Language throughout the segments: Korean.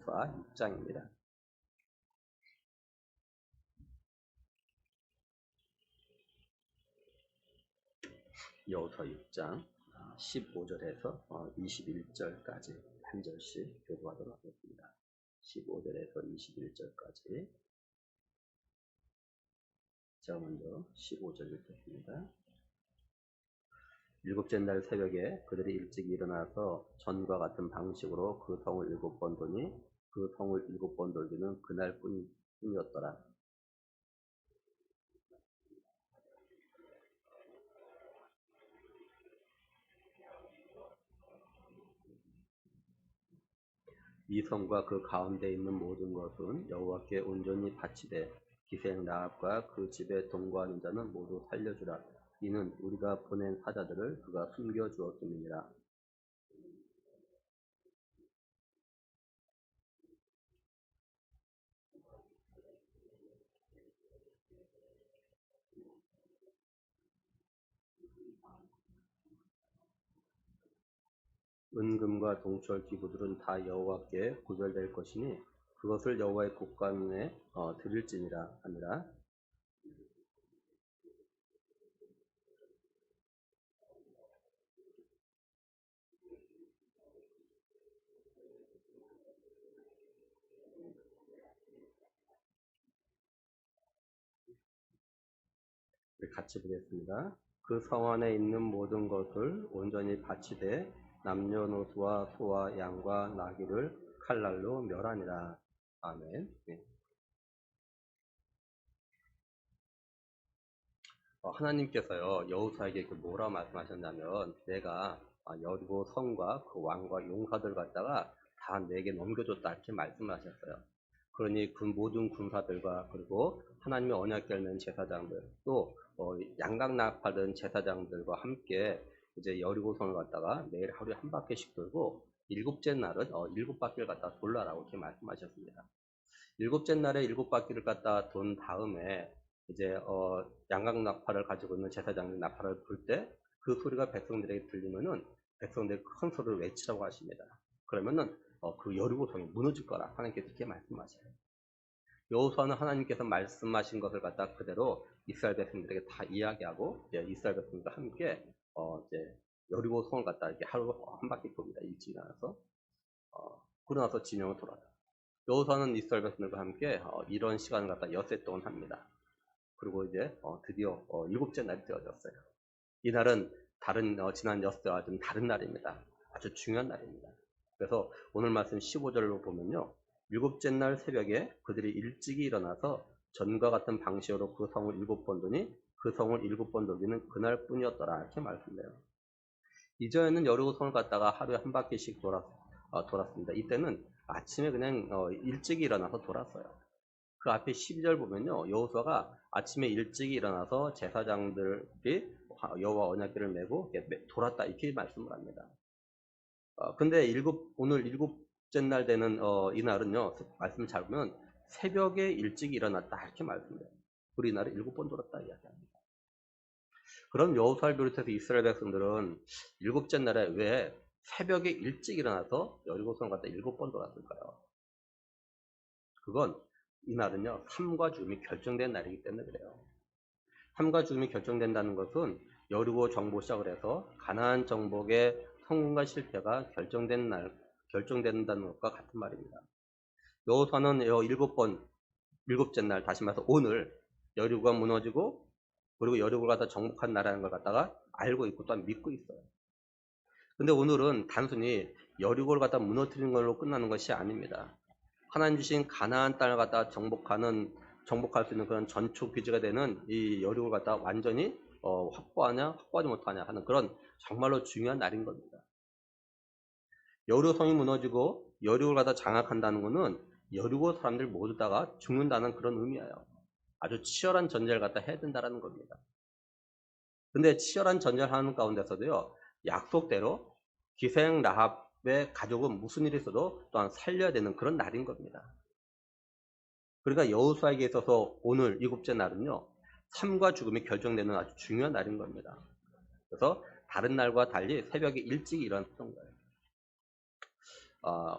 여호수아 6장입니다. 여호수아 6장 15절에서 21절까지 한 절씩 교도하도록 하겠습니다. 15절에서 21절까지. 제가 먼저 15절 읽겠습니다. 일곱째 날 새벽에 그들이 일찍 일어나서 전과 같은 방식으로 그 성을 7번 도니 그 성을 7번 돌기는 그날 뿐이었더라. 이 성과 그 가운데 있는 모든 것은 여호와께 온전히 바치되 기생 라합과 그 집에 동거하는 자는 모두 살려주라. 이는 우리가 보낸 사자들을 그가 숨겨주었음이니라. 은금과 동철 기구들은 다 여호와께 구별될 것이니 그것을 여호와의 곳간에 드릴지니라 하니라. 같이 보겠습니다. 그 성 안에 있는 모든 것을 온전히 바치되 남녀노소와 소와 양과 나귀를 칼날로 멸하니라. 아멘. 네. 하나님께서요 여호수아에게 뭐라 말씀하셨냐면 내가 여리고 성과 그 왕과 용사들 갖다가 다 내게 넘겨줬다 이렇게 말씀하셨어요. 그러니 그 모든 군사들과 그리고 하나님의 언약궤를 맨 제사장들 또 양각나팔든 제사장들과 함께 이제 여리고성을 갖다가 매일 하루에 한 바퀴씩 돌고 일곱째 날은 7바퀴를 갖다 돌라라고 이렇게 말씀하셨습니다. 일곱째 날에 7바퀴를 갖다 돈 다음에 이제 양각나팔을 가지고 있는 제사장이 나팔을 불 때 그 소리가 백성들에게 들리면은 백성들이 큰 소리를 외치라고 하십니다. 그러면은 그 여리고성이 무너질 거라 하나님께서 이렇게 말씀하셔요. 여호수아는 하나님께서 말씀하신 것을 갖다 그대로 이스라엘 백성들에게 다 이야기하고 이제 이스라엘 백성들과 함께 이제 여리고성을 갖다 이렇게 하루 한 바퀴 돕니다. 일찍 일어나서 그러고 나서 진영을 돌아요. 여호수아는 이스라엘 백성들과 함께 이런 시간을 갖다 엿새 동안 합니다. 그리고 이제 드디어 7째 날이 되어졌어요. 이날은 다른 지난 엿새와 좀 다른 날입니다. 아주 중요한 날입니다. 그래서 오늘 말씀 15절로 보면요. 7째 날 새벽에 그들이 일찍이 일어나서 전과 같은 방식으로 그 성을 7번 도니 그 성을 7번 돌기는 그날 뿐이었더라 이렇게 말씀해요. 이전에는 여리고성을 갖다가 하루에 한 바퀴씩 돌았습니다. 이때는 아침에 그냥 일찍이 일어나서 돌았어요. 그 앞에 12절 보면요. 여호수아가 아침에 일찍 일어나서 제사장들이 여호와 언약궤를 메고 돌았다 이렇게 말씀을 합니다. 근데 오늘 7째 날 되는 이 날은요. 말씀 잘 보면 새벽에 일찍 일어났다 이렇게 말씀해요. 우리 날은 7번 돌았다 이야기합니다. 그럼 여호수아를 비롯해서 이스라엘 백성들은 7째 날에 왜 새벽에 일찍 일어나서 여리고성을 갖다 7번 돌았을까요? 그건 이 날은요, 삶과 죽음이 결정된 날이기 때문에 그래요. 삶과 죽음이 결정된다는 것은 여리고 정복 시작을 해서 가나안 정복의 성공과 실패가 결정된다는 것과 같은 말입니다. 여호수아는 7째 날, 다시 말해서 오늘 여리고가 무너지고 그리고 여리고를 갖다 정복한 나라는 걸 갖다가 알고 있고 또한 믿고 있어요. 근데 오늘은 단순히 여리고를 갖다 무너뜨리는 걸로 끝나는 것이 아닙니다. 하나님 주신 가나안 땅을 갖다 정복할 수 있는 그런 전초 기지가 되는 이 여리고를 갖다 완전히 확보하지 못하냐 하는 그런 정말로 중요한 날인 겁니다. 여리고성이 무너지고 여리고를 갖다 장악한다는 것은 여리고 사람들 모두 다가 죽는다는 그런 의미예요. 아주 치열한 전쟁을 갖다 해야 된다는 겁니다. 근데 치열한 전쟁을 하는 가운데서도요, 약속대로 기생 라합의 가족은 무슨 일이 있어도 또한 살려야 되는 그런 날인 겁니다. 그러니까 여호수아에게 있어서 오늘 7째 날은요, 삶과 죽음이 결정되는 아주 중요한 날인 겁니다. 그래서 다른 날과 달리 새벽에 일찍 일어났던 거예요.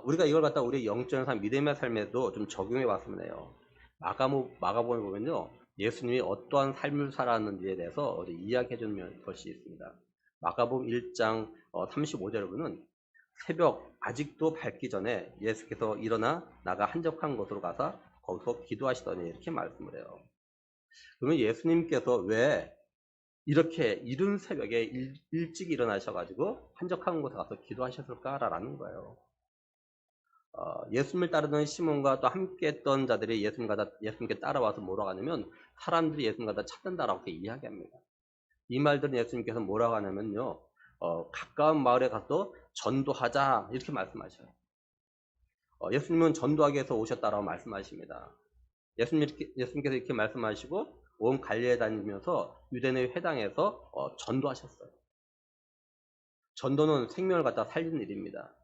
우리가 이걸 갖다 우리 영적인 삶, 믿음의 삶에도 좀 적용해 봤으면 해요. 마가복음을 보면요, 예수님이 어떠한 삶을 살았는지에 대해서 이야기해 주는 것이 있습니다. 마가복음 1장 35절에 보면 새벽 아직도 밝기 전에 예수께서 일어나 나가 한적한 곳으로 가서 거기서 기도하시더니 이렇게 말씀을 해요. 그러면 예수님께서 왜 이렇게 이른 새벽에 일찍 일어나셔가지고 한적한 곳에 가서 기도하셨을까라는 거예요. 예수님을 따르던 시몬과 또 함께 했던 자들이 예수님께 따라와서 뭐라고 하냐면 사람들이 예수님과 다 찾는다라고 이야기합니다. 이 말들은 예수님께서 뭐라고 하냐면요, 가까운 마을에 가서 전도하자 이렇게 말씀하셔요. 예수님은 전도하기 위해서 오셨다라고 말씀하십니다. 예수님께서 이렇게 말씀하시고 온 갈릴리에 다니면서 유대인의 회당에서 전도하셨어요. 전도는 생명을 갖다 살리는 일입니다.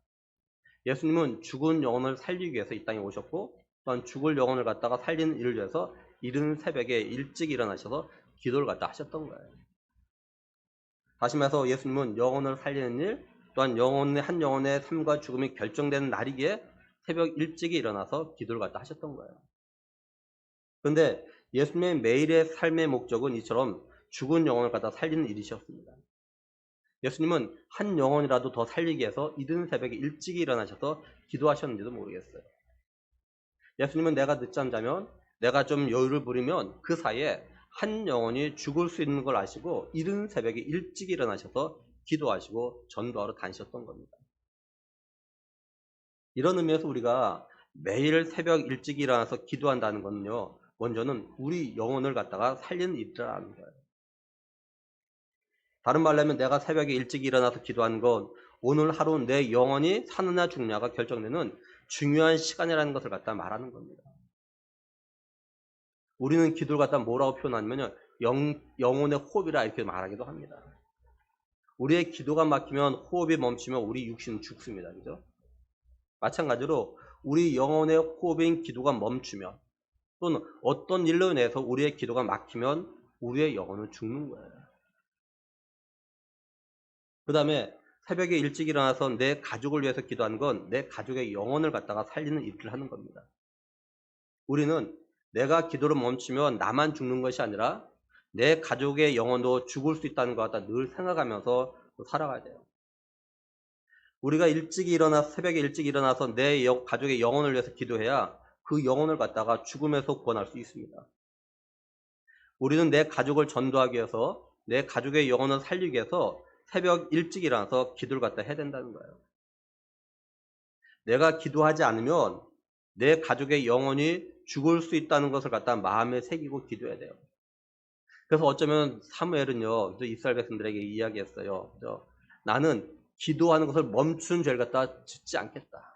예수님은 죽은 영혼을 살리기 위해서 이 땅에 오셨고, 또한 죽을 영혼을 갖다가 살리는 일을 위해서 이른 새벽에 일찍 일어나셔서 기도를 갖다 하셨던 거예요. 다시 말해서 예수님은 영혼을 살리는 일, 또한 한 영혼의 삶과 죽음이 결정되는 날이기에 새벽 일찍이 일어나서 기도를 갖다 하셨던 거예요. 그런데 예수님의 매일의 삶의 목적은 이처럼 죽은 영혼을 갖다 살리는 일이셨습니다. 예수님은 한 영혼이라도 더 살리기 위해서 이른 새벽에 일찍 일어나셔서 기도하셨는지도 모르겠어요. 예수님은 내가 늦잠 자면, 내가 좀 여유를 부리면 그 사이에 한 영혼이 죽을 수 있는 걸 아시고 이른 새벽에 일찍 일어나셔서 기도하시고 전도하러 다니셨던 겁니다. 이런 의미에서 우리가 매일 새벽 일찍 일어나서 기도한다는 것은요, 먼저는 우리 영혼을 갖다가 살리는 일이라는 거예요. 다른 말로 하면 내가 새벽에 일찍 일어나서 기도하는 건 오늘 하루 내 영혼이 사느냐 죽느냐가 결정되는 중요한 시간이라는 것을 갖다 말하는 겁니다. 우리는 기도를 갖다 뭐라고 표현하냐면요, 영혼의 호흡이라 이렇게 말하기도 합니다. 우리의 기도가 막히면, 호흡이 멈추면 우리 육신은 죽습니다. 그죠? 마찬가지로 우리 영혼의 호흡인 기도가 멈추면, 또는 어떤 일로 인해서 우리의 기도가 막히면 우리의 영혼은 죽는 거예요. 그 다음에 새벽에 일찍 일어나서 내 가족을 위해서 기도하는 건 내 가족의 영혼을 갖다가 살리는 일을 하는 겁니다. 우리는 내가 기도를 멈추면 나만 죽는 것이 아니라 내 가족의 영혼도 죽을 수 있다는 것 같다 늘 생각하면서 살아가야 돼요. 우리가 새벽에 일찍 일어나서 내 가족의 영혼을 위해서 기도해야 그 영혼을 갖다가 죽음에서 구원할 수 있습니다. 우리는 내 가족을 전도하기 위해서, 내 가족의 영혼을 살리기 위해서 새벽 일찍 일어나서 기도를 갖다 해야 된다는 거예요. 내가 기도하지 않으면 내 가족의 영혼이 죽을 수 있다는 것을 갖다 마음에 새기고 기도해야 돼요. 그래서 어쩌면 사무엘은요, 이스라엘 백성들에게 이야기했어요. 나는 기도하는 것을 멈춘 죄를 갖다 짓지 않겠다.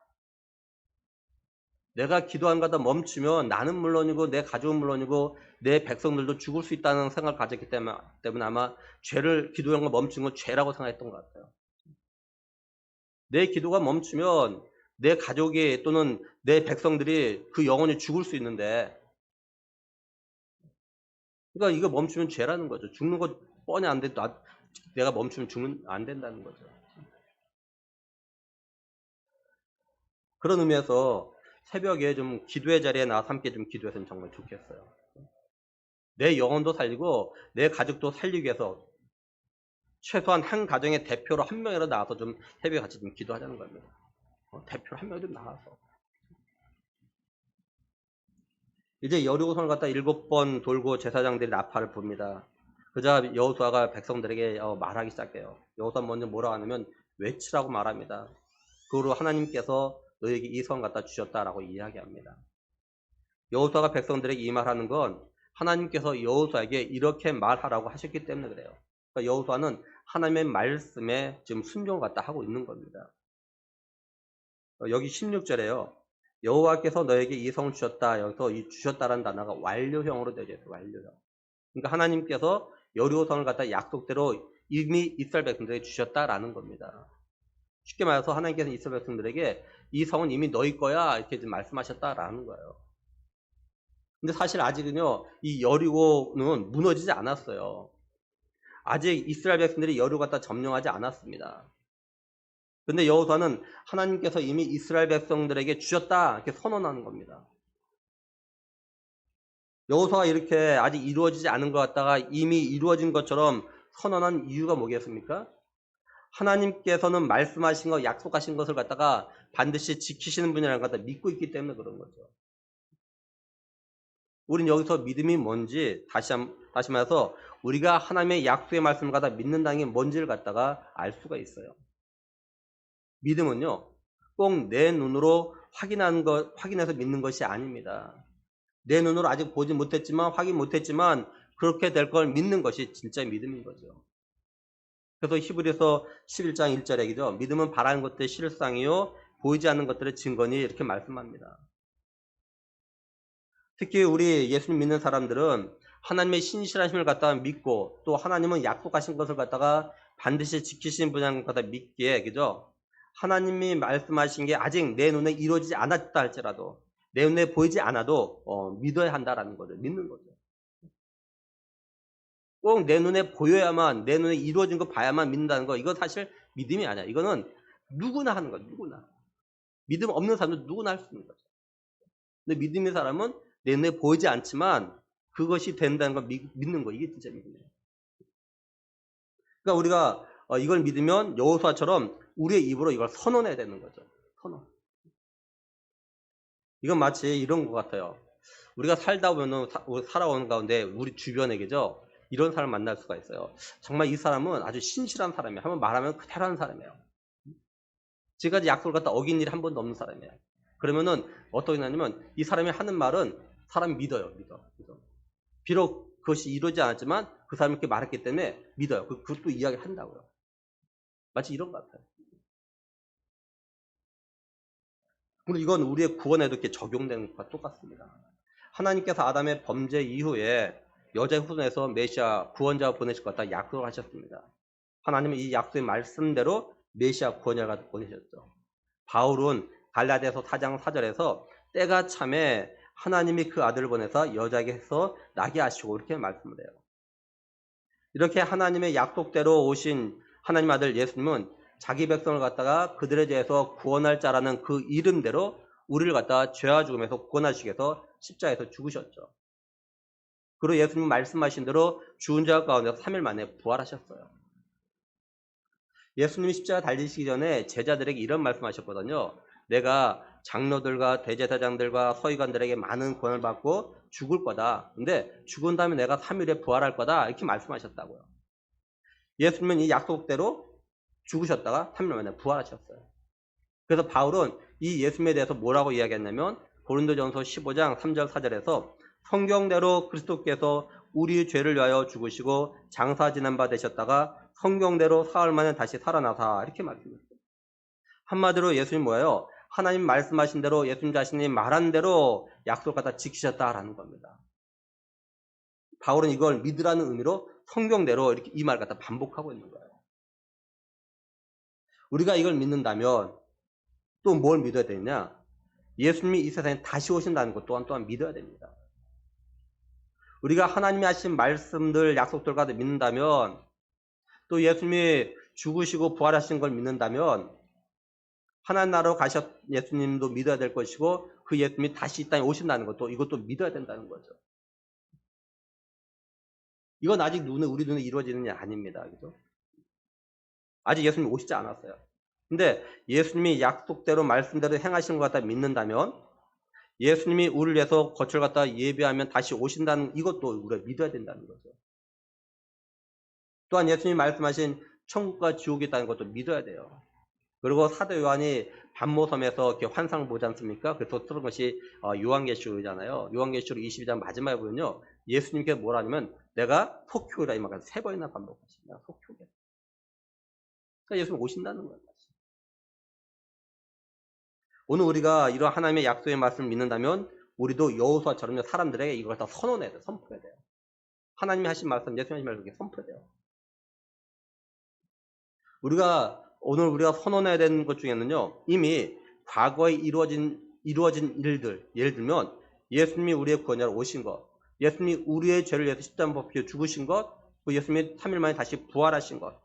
내가 기도하는 것 갖다 멈추면 나는 물론이고 내 가족은 물론이고 내 백성들도 죽을 수 있다는 생각을 가졌기 때문에 아마 기도하는 걸 멈춘 건 죄라고 생각했던 것 같아요. 내 기도가 멈추면 내 가족이 또는 내 백성들이 그 영혼이 죽을 수 있는데, 그러니까 이거 멈추면 죄라는 거죠. 죽는 거 뻔히 안 돼. 내가 멈추면 안 된다는 거죠. 그런 의미에서 새벽에 좀 기도의 자리에 나와서 함께 좀 기도했으면 정말 좋겠어요. 내 영혼도 살리고 내 가족도 살리기 위해서 최소한 한 가정의 대표로 한 명이라도 나와서 좀 새벽에 같이 좀 기도하자는 겁니다. 대표로 한 명이라도 나와서. 이제 여리고성을 갖다 7번 돌고 제사장들이 나팔을 붑니다. 그자 여호수아가 백성들에게 말하기 시작해요. 여호수아 먼저 뭐라고 하냐면 외치라고 말합니다. 그 후로 하나님께서 너에게 이 성 갖다 주셨다라고 이야기합니다. 여호수아가 백성들에게 이 말하는 건 하나님께서 여호수아에게 이렇게 말하라고 하셨기 때문에 그래요. 그러니까 여호수아는 하나님의 말씀에 지금 순종을 갖다 하고 있는 겁니다. 여기 16절에요. 여호와께서 너에게 이 성을 주셨다. 여기서 이 주셨다라는 단어가 완료형으로 되어 있어요. 완료형. 그러니까 하나님께서 여리고성을 갖다 약속대로 이미 이스라엘 백성들에게 주셨다라는 겁니다. 쉽게 말해서 하나님께서 이스라엘 백성들에게 이 성은 이미 너희 거야 이렇게 말씀하셨다라는 거예요. 근데 사실 아직은요, 이 여리고는 무너지지 않았어요. 아직 이스라엘 백성들이 여리고 갖다 점령하지 않았습니다. 근데 여호수아는 하나님께서 이미 이스라엘 백성들에게 주셨다 이렇게 선언하는 겁니다. 여호수아가 이렇게 아직 이루어지지 않은 것 같다가 이미 이루어진 것처럼 선언한 이유가 뭐겠습니까? 하나님께서는 말씀하신 것, 약속하신 것을 갖다가 반드시 지키시는 분이라는 걸 갖다 믿고 있기 때문에 그런 거죠. 우린 여기서 믿음이 뭔지 다시 말해서 우리가 하나님의 약속의 말씀을 갖다 믿는다는 게 뭔지를 갖다가 알 수가 있어요. 믿음은요, 꼭 내 눈으로 확인해서 믿는 것이 아닙니다. 내 눈으로 아직 보지 못했지만, 확인 못했지만, 그렇게 될 걸 믿는 것이 진짜 믿음인 거죠. 그래서 히브리서 11장 1절에 그죠? 믿음은 바라는 것들의 실상이요, 보이지 않는 것들의 증거니 이렇게 말씀합니다. 특히 우리 예수님 믿는 사람들은 하나님의 신실하심을 갖다가 믿고 또 하나님은 약속하신 것을 갖다가 반드시 지키신 분야를 갖다가 믿기에 그죠? 하나님이 말씀하신 게 아직 내 눈에 이루어지지 않았다 할지라도 내 눈에 보이지 않아도 믿어야 한다라는 거죠. 믿는 거죠. 꼭 내 눈에 보여야만 내 눈에 이루어진 거 봐야만 믿는다는 거 이건 사실 믿음이 아니야. 이거는 누구나 하는 거야. 누구나. 믿음 없는 사람도 누구나 할 수 있는 거죠. 근데 믿음의 사람은 내 눈에 보이지 않지만 그것이 된다는 걸 믿는 거. 이게 진짜 믿음이에요. 그러니까 우리가 이걸 믿으면 여호수아처럼 우리의 입으로 이걸 선언해야 되는 거죠. 선언. 이건 마치 이런 것 같아요. 우리가 살다 보면은 살아오는 가운데 우리 주변에 그죠? 이런 사람 만날 수가 있어요. 정말 이 사람은 아주 신실한 사람이에요. 한번 말하면 그대로 하는 사람이에요. 지금까지 약속을 갖다 어긴 일이 한 번도 없는 사람이에요. 그러면은 어떻게 되냐면 이 사람이 하는 말은 사람이 믿어요. 믿어. 비록 그것이 이루어지지 않았지만 그 사람이 그렇게 말했기 때문에 믿어요. 그것도 이야기한다고요. 마치 이런 것 같아요. 그리고 이건 우리의 구원에도 이렇게 적용되는 것과 똑같습니다. 하나님께서 아담의 범죄 이후에 여자의 후손에서 메시아 구원자가 보내실 것 같다 약속을 하셨습니다. 하나님은 이 약속의 말씀대로 메시아 구원자가 보내셨죠. 바울은 갈라디아서 4장 4절에서 때가 참에 하나님이 그 아들을 보내서 여자에게 해서 나게 하시고 이렇게 말씀을 해요. 이렇게 하나님의 약속대로 오신 하나님 아들 예수님은 자기 백성을 갖다가 그들에 대해서 구원할 자라는 그 이름대로 우리를 갖다가 죄와 죽음에서 구원하시기 위해서 십자가에서 죽으셨죠. 그리고 예수님 말씀하신 대로 죽은 자 가운데서 3일 만에 부활하셨어요. 예수님이 십자가 달리시기 전에 제자들에게 이런 말씀하셨거든요. 내가 장로들과 대제사장들과 서기관들에게 많은 권을 받고 죽을 거다. 근데 죽은 다음에 내가 3일에 부활할 거다. 이렇게 말씀하셨다고요. 예수님은 이 약속대로 죽으셨다가 3일 만에 부활하셨어요. 그래서 바울은 이 예수님에 대해서 뭐라고 이야기했냐면 고린도전서 15장 3절 4절에서 성경대로 그리스도께서 우리 죄를 위하여 죽으시고 장사 지난 바 되셨다가 성경대로 사흘 만에 다시 살아나사 이렇게 말씀했어요. 한마디로 예수님 뭐예요? 하나님 말씀하신 대로 예수님 자신이 말한 대로 약속 갖다 지키셨다라는 겁니다. 바울은 이걸 믿으라는 의미로 성경대로 이렇게 이 말 갖다 반복하고 있는 거예요. 우리가 이걸 믿는다면 또 뭘 믿어야 되느냐? 예수님이 이 세상에 다시 오신다는 것 또한 믿어야 됩니다. 우리가 하나님이 하신 말씀들, 약속들과 믿는다면 또 예수님이 죽으시고 부활하신 걸 믿는다면 하나님 나라로 가셨 예수님도 믿어야 될 것이고 그 예수님이 다시 이 땅에 오신다는 것도 이것도 믿어야 된다는 거죠. 이건 아직 우리 눈에 이루어지는 게 아닙니다. 그죠? 아직 예수님이 오시지 않았어요. 근데 예수님이 약속대로 말씀대로 행하시는 것 같다 믿는다면 예수님이 우리를 위해서 거처를 갖다 예비하면 다시 오신다는 이것도 우리가 믿어야 된다는 거죠. 또한 예수님이 말씀하신 천국과 지옥이 있다는 것도 믿어야 돼요. 그리고 사도 요한이 반모섬에서 이렇게 환상을 보지 않습니까? 그래서 쓰는 것이 요한계시록이잖아요. 요한계시록 22장 마지막에 보면요. 예수님께 뭐라 하냐면 내가 속효이라 이 말을 3번이나 반복하십니다. 속효. 그러니까 예수님 오신다는 거예요. 오늘 우리가 이런 하나님의 약속의 말씀을 믿는다면 우리도 여호수아처럼 사람들에게 이걸 다 선언해야 돼요. 선포해야 돼요. 하나님이 하신 말씀, 예수님이 하신 말씀 이렇게 선포해야 돼요. 오늘 우리가 선언해야 되는 것 중에는요. 이미 과거에 이루어진 일들, 예를 들면 예수님이 우리의 구원자로 오신 것, 예수님이 우리의 죄를 위해서 십자가에 못 박혀 죽으신 것, 그 예수님이 3일 만에 다시 부활하신 것.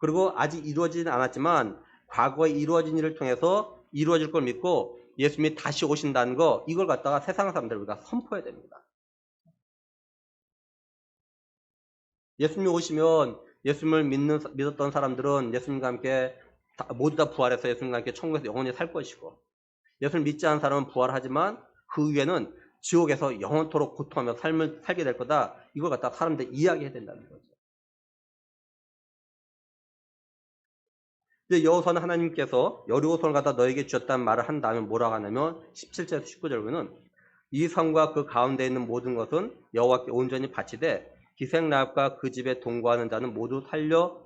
그리고 아직 이루어지진 않았지만 과거에 이루어진 일을 통해서 이루어질 걸 믿고 예수님이 다시 오신다는 거, 이걸 갖다가 세상 사람들 우리가 선포해야 됩니다. 예수님이 오시면 예수님을 믿었던 사람들은 예수님과 함께 모두 다 부활해서 예수님과 함께 천국에서 영원히 살 것이고, 예수를 믿지 않은 사람은 부활하지만 그 위에는 지옥에서 영원토록 고통하며 삶을 살게 될 거다. 이걸 갖다가 사람들 이야기해야 된다는 거죠. 이제 여호수아는 하나님께서 여리고성을 갖다 너에게 주었다는 말을 한 다음에 뭐라고 하냐면 17절에서 19절 보면 이 성과 그 가운데 있는 모든 것은 여호와께 온전히 바치되 기생라합과 그 집에 동거하는 자는 모두 살려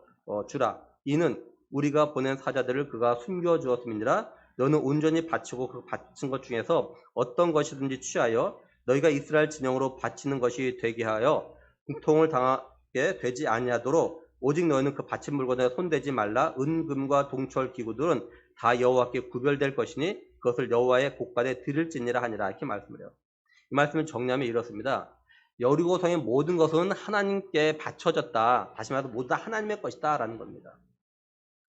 주라. 이는 우리가 보낸 사자들을 그가 숨겨 주었음이니라. 너는 온전히 바치고 그 바친 것 중에서 어떤 것이든지 취하여 너희가 이스라엘 진영으로 바치는 것이 되게 하여 국통을 당하게 되지 아니하도록 오직 너희는 그 바친 물건에 손대지 말라. 은금과 동철 기구들은 다 여호와께 구별될 것이니 그것을 여호와의 곳간에 드릴지니라 하니라. 이렇게 말씀을 해요. 이 말씀을 정리하면 이렇습니다. 여리고성의 모든 것은 하나님께 바쳐졌다. 다시 말해서 모두 다 하나님의 것이다 라는 겁니다.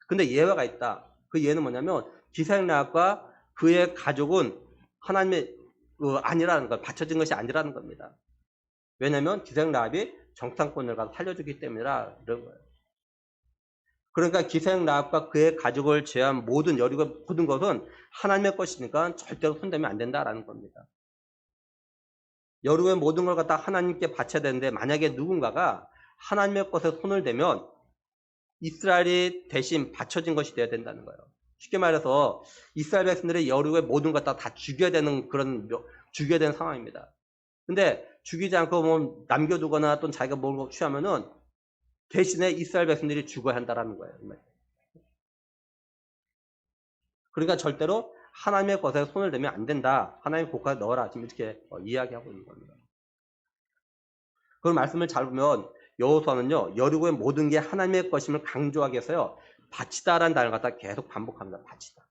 근데 예외가 있다. 그 예는 뭐냐면 기생라합과 그의 가족은 하나님의 아니라는 것, 바쳐진 것이 아니라는 겁니다. 왜냐하면 기생라합이 정탐꾼을 가서 살려주기 때문이라 그런 거예요. 그러니까 기생라합과 그의 가족을 제한 모든 여리고 모든 것은 하나님의 것이니까 절대로 손대면 안 된다라는 겁니다. 여리고의 모든 걸 갖다 하나님께 바쳐야 되는데 만약에 누군가가 하나님의 것에 손을 대면 이스라엘이 대신 바쳐진 것이 되어야 된다는 거예요. 쉽게 말해서 이스라엘 백성들이 여리고의 모든 것 다 죽여야 되는 죽여야 되는 상황입니다. 근데 죽이지 않고 뭐 남겨두거나 또는 자기가 뭘 취하면은 대신에 이스라엘 백성들이 죽어야 한다라는 거예요. 그러니까 절대로 하나님의 것에 손을 대면 안 된다. 하나님의 곳간에 넣어라. 지금 이렇게 이야기하고 있는 겁니다. 그 말씀을 잘 보면 여호수아는요, 여리고의 모든 게 하나님의 것임을 강조하기 위해서요, 바치다라는 단어를 갖다 계속 반복합니다. 바치다.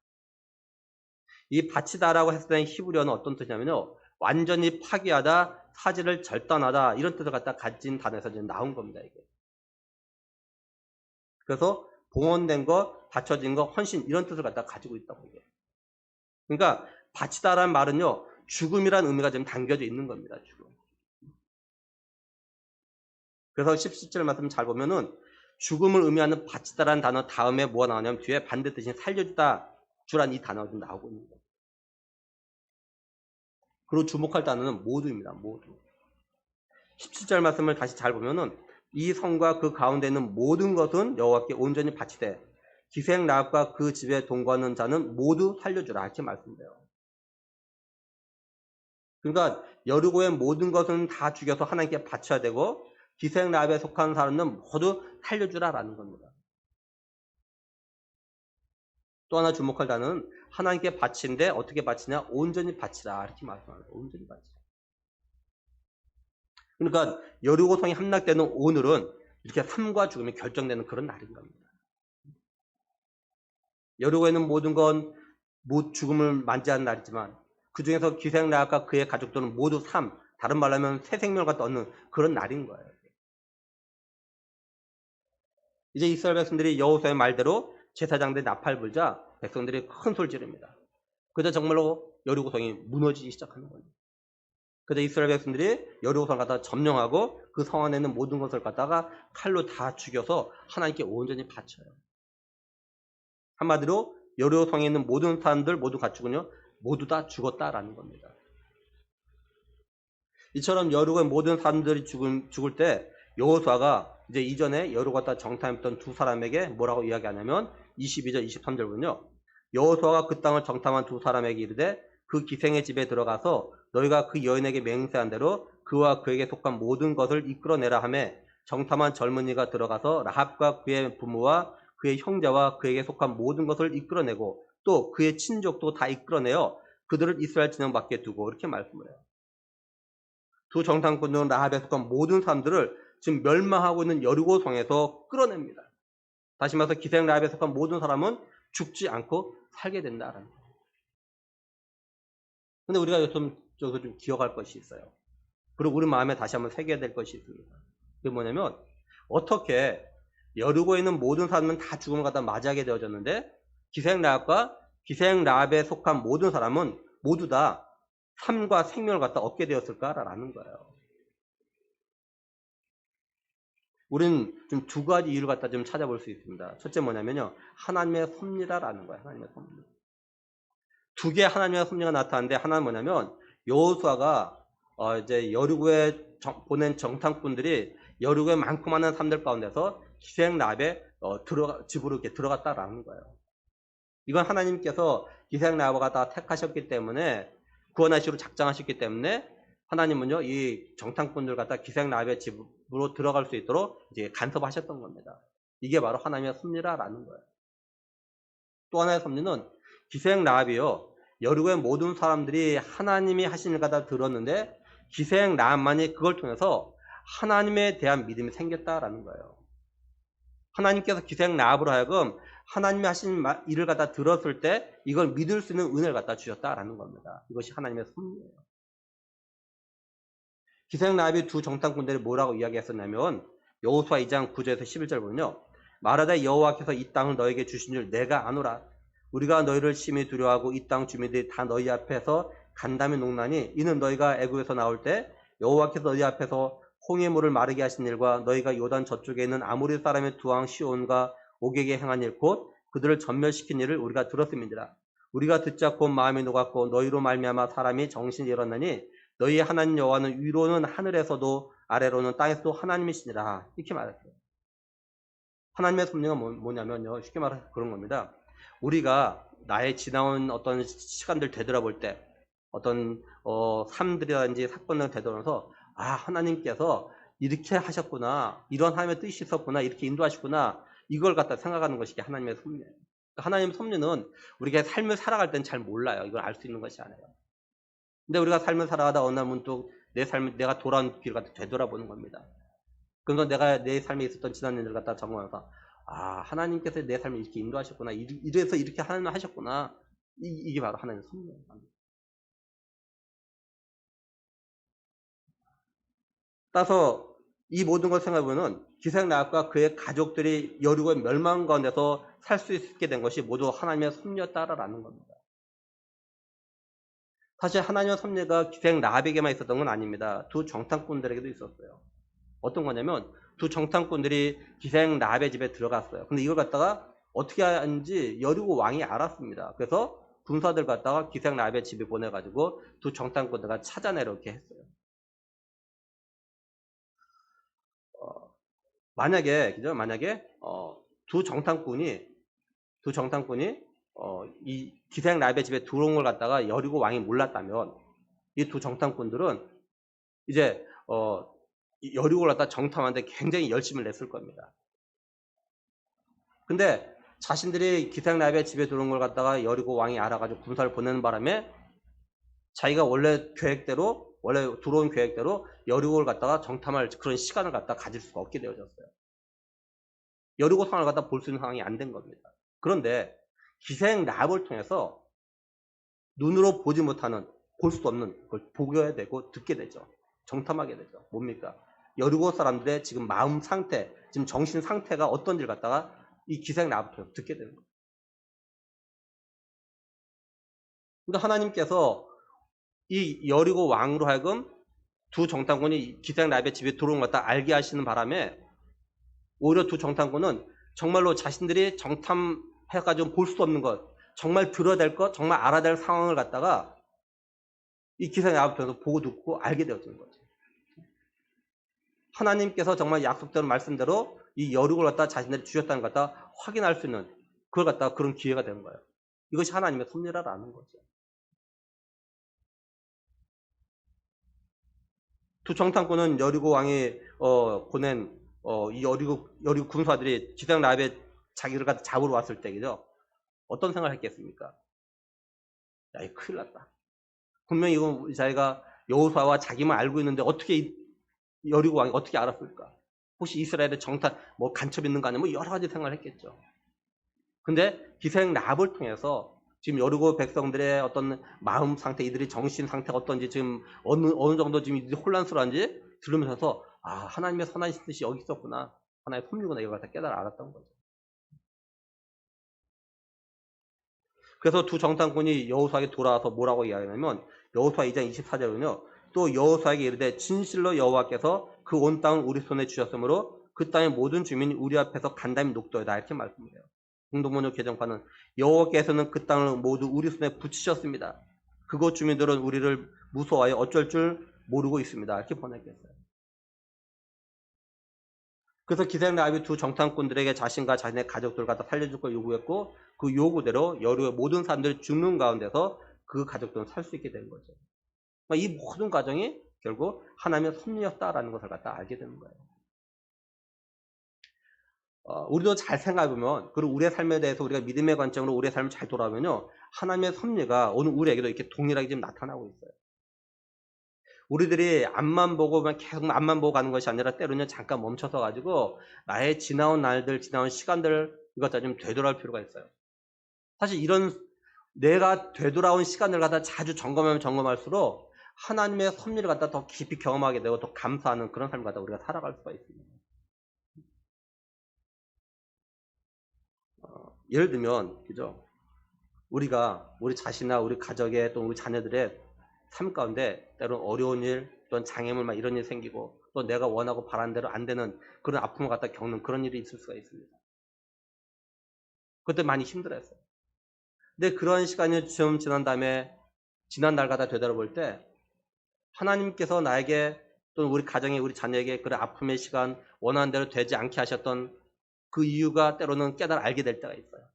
이 바치다라고 했을 때 히브리어는 어떤 뜻이냐면요, 완전히 파괴하다, 사지를 절단하다, 이런 뜻을 갖다 가진 단어에서 지금 나온 겁니다, 이게. 그래서 봉헌된 것, 바쳐진 것, 헌신, 이런 뜻을 갖다 가지고 있다고 이게. 그러니까 바치다라는 말은요, 죽음이라는 의미가 지금 담겨져 있는 겁니다, 죽음. 그래서 17절 말씀 잘 보면은 죽음을 의미하는 바치다라는 단어 다음에 뭐가 나오냐면 뒤에 반대 뜻인 살려주다 주란 이 단어가 좀 나오고 있는 거예요. 그리고 주목할 단어는 모두입니다. 모두. 17절 말씀을 다시 잘 보면은 이 성과 그 가운데 있는 모든 것은 여호와께 온전히 바치되 기생라합과 그 집에 동거하는 자는 모두 살려주라 이렇게 말씀돼요. 그러니까 여리고의 모든 것은 다 죽여서 하나님께 바쳐야 되고 기생라합에 속한 사람은 모두 살려주라라는 겁니다. 또 하나 주목할 단어는 하나님께 바친데 어떻게 바치냐? 온전히 바치라 이렇게 말씀합니다. 온전히 바치라. 그러니까 여리고성이 함락되는 오늘은 이렇게 삶과 죽음이 결정되는 그런 날인 겁니다. 여리고에는 모든 건 죽음을 만지하는 날이지만 그 중에서 기생라합과 그의 가족들은 모두 다른 말로 하면 새 생명을 갖다 얻는 그런 날인 거예요. 이제 이스라엘 백성들이 여호수아의 말대로 제사장들이 나팔 불자 백성들이 큰 소리 지릅니다. 그저 정말로 여리고성이 무너지기 시작하는 겁니다. 그래서 이스라엘 백성들이 여리고성을 갖다가 점령하고 그 성 안에 있는 모든 것을 갖다가 칼로 다 죽여서 하나님께 온전히 바쳐요. 한마디로 여리고성에 있는 모든 사람들 모두 갖추군요. 모두 다 죽었다라는 겁니다. 이처럼 여리고의 모든 사람들이 죽을 때 여호수아가 이제 이전에 여리고 갖다 정탐했던 두 사람에게 뭐라고 이야기하냐면 22절 23절 보면요. 여호수아가 그 땅을 정탐한 두 사람에게 이르되 그 기생의 집에 들어가서 너희가 그 여인에게 맹세한 대로 그와 그에게 속한 모든 것을 이끌어내라 하며 정탐한 젊은이가 들어가서 라합과 그의 부모와 그의 형제와 그에게 속한 모든 것을 이끌어내고 또 그의 친족도 다 이끌어내어 그들을 이스라엘 진영 밖에 두고 이렇게 말씀을 해요. 두 정탐꾼들은 라합에 속한 모든 사람들을 지금 멸망하고 있는 여리고성에서 끌어냅니다. 다시 말해서 기생 라합에 속한 모든 사람은 죽지 않고 살게 된다라는 거예요. 근데 우리가 좀 기억할 것이 있어요. 그리고 우리 마음에 다시 한번 새겨야 될 것이 있습니다. 그게 뭐냐면 어떻게 여리고에 있는 모든 사람은 다 죽음을 갖다 맞이하게 되어졌는데 기생라합과 기생라합에 속한 모든 사람은 모두 다 삶과 생명을 갖다 얻게 되었을까라는 거예요. 우리는 좀 두 가지 이유를 갖다 좀 찾아볼 수 있습니다. 첫째 뭐냐면요. 하나님의 섭리라는 거예요. 하나님의 섭리. 두 개의 하나님의 섭리가 나타나는데 하나는 뭐냐면 여호수아가 이제 여리고에 보낸 정탐꾼들이 여리고에 많고 많은 사람들 가운데서 기생라합에 집으로 이렇게 들어갔다라는 거예요. 이건 하나님께서 기생라합을 갖다가 택하셨기 때문에 구원하시로 작정하셨기 때문에 하나님은요 이 정탐꾼들 갖다 기생라합의 집으로 들어갈 수 있도록 이제 간섭하셨던 겁니다. 이게 바로 하나님의 섭리라는 거예요. 또 하나의 섭리는 기생라합이요 여리고의 모든 사람들이 하나님이 하신 일 갖다 들었는데 기생라합만이 그걸 통해서 하나님에 대한 믿음이 생겼다라는 거예요. 하나님께서 기생라합으로 하여금 하나님이 하신 일을 갖다 들었을 때 이걸 믿을 수 있는 은혜를 갖다 주셨다라는 겁니다. 이것이 하나님의 섭리예요. 기생라합이 두 정탐꾼들이 뭐라고 이야기했었냐면 여호수아 2장 9절에서 11절 보면요. 말하되 여호와께서 이 땅을 너에게 주신 줄 내가 아노라. 우리가 너희를 심히 두려워하고 이 땅 주민들이 다 너희 앞에서 간담이 녹나니 이는 너희가 애굽에서 나올 때 여호와께서 너희 앞에서 홍해 물을 마르게 하신 일과 너희가 요단 저쪽에 있는 아모리 사람의 두 왕 시온과 옥에게 행한 일 곧 그들을 전멸시킨 일을 우리가 들었음이니라. 우리가 듣자 곧 마음이 녹았고 너희로 말미암아 사람이 정신이 잃었나니 너희의 하나님 여호와는 위로는 하늘에서도 아래로는 땅에서도 하나님이시니라. 이렇게 말했어요. 하나님의 섭리가 뭐냐면요. 쉽게 말해서 그런 겁니다. 우리가 나의 지나온 어떤 시간들 되돌아볼 때 어떤 삶들이라든지 사건을 되돌아서 아 하나님께서 이렇게 하셨구나. 이런 하나님의 뜻이 있었구나. 이렇게 인도하셨구나. 이걸 갖다 생각하는 것이 하나님의 섭리예요. 하나님의 섭리는 우리가 삶을 살아갈 땐 잘 몰라요. 이걸 알 수 있는 것이 아니에요. 근데 우리가 삶을 살아가다 어느 날 문득 내 삶을 내가 돌아온 길을 갖다 되돌아보는 겁니다. 그래서 내가 내 삶에 있었던 지난 일을 갖다 점검해서 아 하나님께서 내 삶을 이렇게 인도하셨구나. 이래서 이렇게 하나님 하셨구나. 이게 바로 하나님의 섭리예요. 따라서 이 모든 걸 생각해보면 기생라합과 그의 가족들이 여리고의 멸망 가운데서 살 수 있게 된 것이 모두 하나님의 섭리였다라는 겁니다. 사실 하나님의 섭리가 기생라합에게만 있었던 건 아닙니다. 두 정탐꾼들에게도 있었어요. 어떤 거냐면 두 정탐꾼들이 기생라합의 집에 들어갔어요. 근데 이걸 갖다가 어떻게 하는지 여리고 왕이 알았습니다. 그래서 군사들 갖다가 기생라합의 집에 보내가지고 두 정탐꾼들과 찾아내려게 했어요. 만약에 두 정탐꾼이 이 기생라합의 집에 들어온 걸 갖다가 여리고 왕이 몰랐다면 이 두 정탐꾼들은 이제 여리고를 갖다 정탐하는데 굉장히 열심을 냈을 겁니다. 근데 자신들이 기생라합의 집에 들어온 걸 갖다가 여리고 왕이 알아가지고 군사를 보내는 바람에 자기가 원래 들어온 계획대로 여리고를 갖다가 정탐할 그런 시간을 갖다 가질 수가 없게 되어졌어요. 여리고 상황을 갖다 볼 수 있는 상황이 안 된 겁니다. 그런데 기생라합을 통해서 눈으로 보지 못하는 볼 수 없는 걸 보게 되고 듣게 되죠. 정탐하게 되죠. 뭡니까? 여리고 사람들의 지금 마음 상태, 지금 정신 상태가 어떤지를 갖다가 이 기생라합을 통해서 듣게 되는 거예요. 그러니까 하나님께서 이 여리고 왕으로 하여금 두 정탐꾼이 기생라합의 집에 들어온 것 같다 알게 하시는 바람에 오히려 두 정탐꾼은 정말로 자신들이 정탐해가지고 볼 수 없는 것, 정말 들어야 될 것, 정말 알아야 될 상황을 갖다가 이 기생라합을 통해서 보고 듣고 알게 되어지는 거죠. 하나님께서 정말 약속대로 말씀대로 이 여리고를 갖다가 자신들이 주셨다는 것 갖다가 확인할 수 있는 그걸 갖다가 그런 기회가 되는 거예요. 이것이 하나님의 섭리라는 거죠. 두 정탐꾼은 여리고 왕이 보낸 이 여리고 군사들이 기생라합의 자기를 갖다 잡으러 왔을 때죠. 어떤 생각을 했겠습니까? 야, 이거 큰일 났다. 분명히 이건 자기가 여호수아와 자기만 알고 있는데 어떻게 여리고 왕이 어떻게 알았을까? 혹시 이스라엘의 정탐 뭐 간첩 있는 거 아니야? 뭐 여러 가지 생각을 했겠죠. 근데 기생라합을 통해서 지금 여리고 백성들의 어떤 마음 상태, 이들의 정신 상태가 어떤지 지금 어느 정도 지금 혼란스러운지 들으면서 아 하나님의 선하신 뜻이 여기 있었구나. 하나의 섭리구나 이걸 갖다 깨달아 알았던 거죠. 그래서 두 정탐꾼이 여호수아에게 돌아와서 뭐라고 이야기하냐면 여호수아 2장 24절은요. 또 여호수아에게 이르되 진실로 여호와께서 그 온 땅을 우리 손에 주셨으므로 그 땅의 모든 주민이 우리 앞에서 간담이 녹도이다 이렇게 말씀해요. 공동번역 개정판은 여호와께서는 그 땅을 모두 우리 손에 붙이셨습니다. 그곳 주민들은 우리를 무서워하여 어쩔 줄 모르고 있습니다. 이렇게 번역했어요. 그래서 기생 라합이 두 정탐꾼들에게 자신과 자신의 가족들 갖다 살려줄 걸 요구했고 그 요구대로 여류의 모든 사람들이 죽는 가운데서 그 가족들은 살 수 있게 된 거죠. 이 모든 과정이 결국 하나님의 섭리였다라는 것을 갖다 알게 되는 거예요. 우리도 잘 생각해보면 그리고 우리의 삶에 대해서 우리가 믿음의 관점으로 우리의 삶을 잘 돌아보면요. 하나님의 섭리가 오늘 우리에게도 이렇게 동일하게 지금 나타나고 있어요. 우리들이 앞만 보고 계속 앞만 보고 가는 것이 아니라 때로는 잠깐 멈춰서 가지고 나의 지나온 날들, 지나온 시간들 이것들 좀 되돌아올 필요가 있어요. 사실 이런 내가 되돌아온 시간을 갖다 자주 점검하면 점검할수록 하나님의 섭리를 갖다 더 깊이 경험하게 되고 더 감사하는 그런 삶을 갖다 우리가 살아갈 수가 있습니다. 예를 들면, 그죠? 우리가 우리 자신이나 우리 가족의 또 우리 자녀들의 삶 가운데 때로는 어려운 일, 또는 장애물 막 이런 일이 생기고 또 내가 원하고 바라는 대로 안 되는 그런 아픔을 갖다 겪는 그런 일이 있을 수가 있습니다. 그때 많이 힘들었어요. 근데 그런 시간이 좀 지난 다음에 지난 날 갖다 되돌아볼 때 하나님께서 나에게 또는 우리 가정에 우리 자녀에게 그런 아픔의 시간 원하는 대로 되지 않게 하셨던 그 이유가 때로는 깨달아 알게 될 때가 있어요.